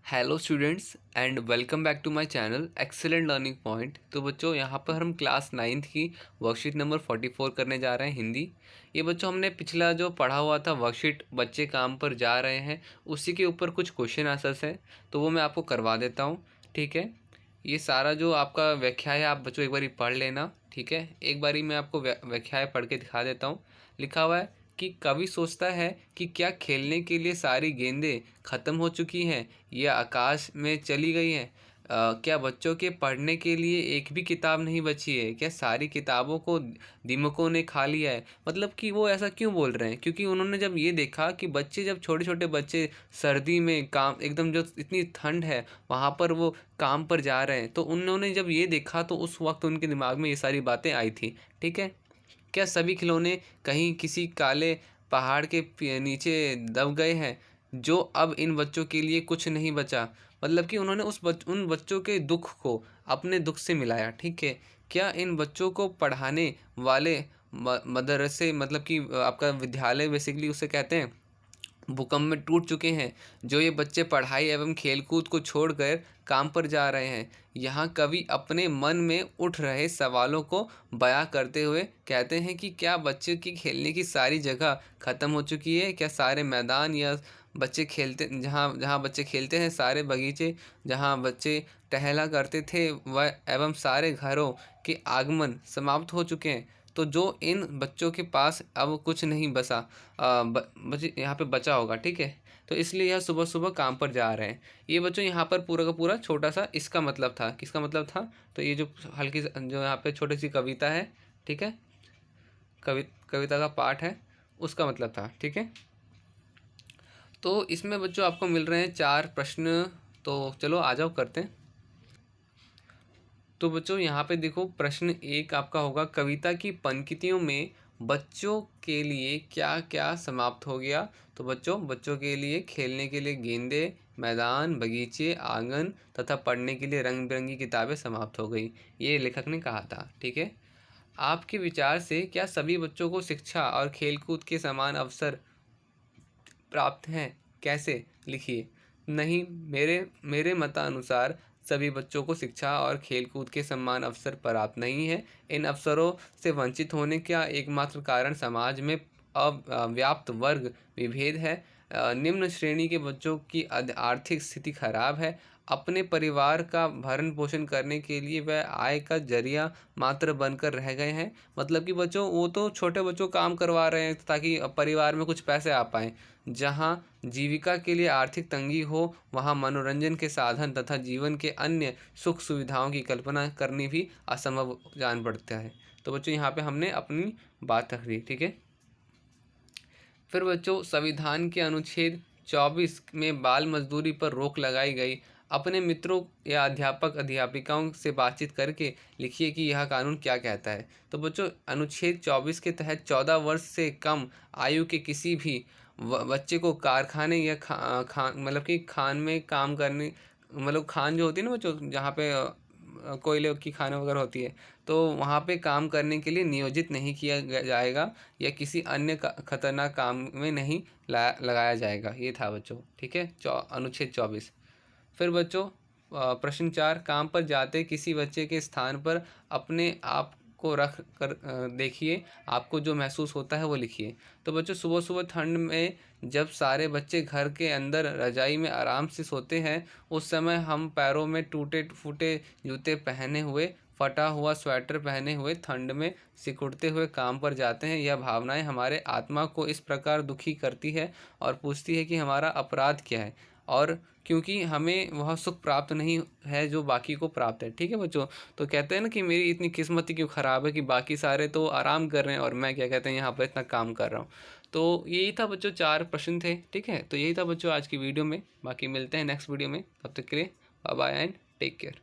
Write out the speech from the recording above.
Hello students and welcome back to my channel excellent learning point. तो बच्चों यहाँ पर हम क्लास 9th की वर्कशीट नंबर 44 करने जा रहे हैं हिंदी। ये बच्चों हमने पिछला जो पढ़ा हुआ था वर्कशीट बच्चे काम पर जा रहे हैं उसी के ऊपर कुछ क्वेश्चन आंसर्स हैं, तो वो मैं आपको करवा देता हूँ। ठीक है, ये सारा जो आपका व्याख्या है आप बच्चों एक बारी पढ़ लेना। ठीक है, एक बारी मैं आपको व्याख्याएँ पढ़ के दिखा देता हूँ। लिखा हुआ है कि कवि सोचता है कि क्या खेलने के लिए सारी गेंदें खत्म हो चुकी हैं या आकाश में चली गई हैं। क्या बच्चों के पढ़ने के लिए एक भी किताब नहीं बची है, क्या सारी किताबों को दीमकों ने खा लिया है। मतलब कि वो ऐसा क्यों बोल रहे हैं, क्योंकि उन्होंने जब ये देखा कि बच्चे, जब छोटे छोटे बच्चे सर्दी में काम, एकदम जो इतनी ठंड है वहाँ पर वो काम पर जा रहे हैं, तो उन्होंने जब ये देखा तो उस वक्त उनके दिमाग में ये सारी बातें आई थी। ठीक है, क्या सभी खिलौने कहीं किसी काले पहाड़ के नीचे दब गए हैं जो अब इन बच्चों के लिए कुछ नहीं बचा। मतलब कि उन्होंने उन बच्चों के दुख को अपने दुख से मिलाया। ठीक है, क्या इन बच्चों को पढ़ाने वाले मदरसे, मतलब कि आपका विद्यालय बेसिकली उसे कहते हैं, भूकंप में टूट चुके हैं, जो ये बच्चे पढ़ाई एवं खेलकूद को छोड़कर काम पर जा रहे हैं। यहाँ कवि अपने मन में उठ रहे सवालों को बयां करते हुए कहते हैं कि क्या बच्चे की खेलने की सारी जगह खत्म हो चुकी है, क्या सारे मैदान या बच्चे खेलते, जहाँ जहाँ बच्चे खेलते हैं, सारे बगीचे जहाँ बच्चे टहला करते थे, वह एवं सारे घरों के आगमन समाप्त हो चुके हैं। तो जो इन बच्चों के पास अब कुछ नहीं बचा, बच्चे यहाँ पे बचा होगा। ठीक है, तो इसलिए यह सुबह सुबह काम पर जा रहे हैं। ये बच्चों यहाँ पर पूरा का पूरा छोटा सा इसका मतलब था, किसका मतलब था, तो ये जो हल्की जो यहाँ पे छोटी सी कविता है, ठीक है, कविता का पाठ है, उसका मतलब था। ठीक है, तो इसमें बच्चों आपको मिल रहे हैं 4 प्रश्न, तो चलो आ जाओ करते हैं। तो बच्चों यहाँ पे देखो, प्रश्न 1 आपका होगा, कविता की पंक्तियों में बच्चों के लिए क्या क्या समाप्त हो गया। तो बच्चों के लिए खेलने के लिए गेंदे, मैदान, बगीचे, आंगन तथा पढ़ने के लिए रंग बिरंगी किताबें समाप्त हो गई, ये लेखक ने कहा था। ठीक है, आपके विचार से क्या सभी बच्चों को शिक्षा और खेलकूद के समान अवसर प्राप्त हैं, कैसे, लिखिए। नहीं, मेरे मेरे मतानुसार सभी बच्चों को शिक्षा और खेलकूद के समान अवसर प्राप्त नहीं है। इन अवसरों से वंचित होने का एकमात्र कारण समाज में अव्याप्त वर्ग विभेद है। निम्न श्रेणी के बच्चों की आर्थिक स्थिति खराब है। अपने परिवार का भरण पोषण करने के लिए वह आय का जरिया मात्र बनकर रह गए हैं। मतलब कि बच्चों, वो तो छोटे बच्चों काम करवा रहे हैं ताकि परिवार में कुछ पैसे आ पाएँ। जहाँ जीविका के लिए आर्थिक तंगी हो, वहाँ मनोरंजन के साधन तथा जीवन के अन्य सुख सुविधाओं की कल्पना करनी भी असंभव जान पड़ता है। तो बच्चों यहाँ पे हमने अपनी बात रख दी। ठीक है, फिर बच्चों, संविधान के अनुच्छेद 24 में बाल मजदूरी पर रोक लगाई गई। अपने मित्रों या अध्यापक अध्यापिकाओं से बातचीत करके लिखिए कि यह कानून क्या कहता है। तो बच्चों, अनुच्छेद 24 के तहत 14 वर्ष से कम आयु के किसी भी बच्चे को कारखाने या खान, मतलब कि खान में काम करने, मतलब खान जो होती है ना बच्चों, जहाँ पे कोयले की खाने वगैरह होती है, तो वहाँ पे काम करने के लिए नियोजित नहीं किया जाएगा या किसी अन्य खतरनाक काम में नहीं लगाया जाएगा। ये था बच्चों। ठीक है, अनुच्छेद 24। फिर बच्चों, प्रश्न 4, काम पर जाते किसी बच्चे के स्थान पर अपने आप को रख कर देखिए, आपको जो महसूस होता है वो लिखिए। तो बच्चों, सुबह सुबह ठंड में जब सारे बच्चे घर के अंदर रजाई में आराम से सोते हैं, उस समय हम पैरों में टूटे फूटे जूते पहने हुए, फटा हुआ स्वेटर पहने हुए, ठंड में सिकुड़ते हुए काम पर जाते हैं। यह भावनाएं हमारे आत्मा को इस प्रकार दुखी करती है और पूछती है कि हमारा अपराध क्या है और क्योंकि हमें वह सुख प्राप्त नहीं है जो बाकी को प्राप्त है। ठीक है बच्चों, तो कहते हैं ना कि मेरी इतनी किस्मत ही क्यों ख़राब है कि बाकी सारे तो आराम कर रहे हैं और मैं क्या कहते हैं यहाँ पर इतना काम कर रहा हूँ। तो यही था बच्चों, 4 प्रश्न थे। ठीक है, तो यही था बच्चों आज की वीडियो में। बाकी मिलते हैं नेक्स्ट वीडियो में, तब तक के लिए bye bye and take care.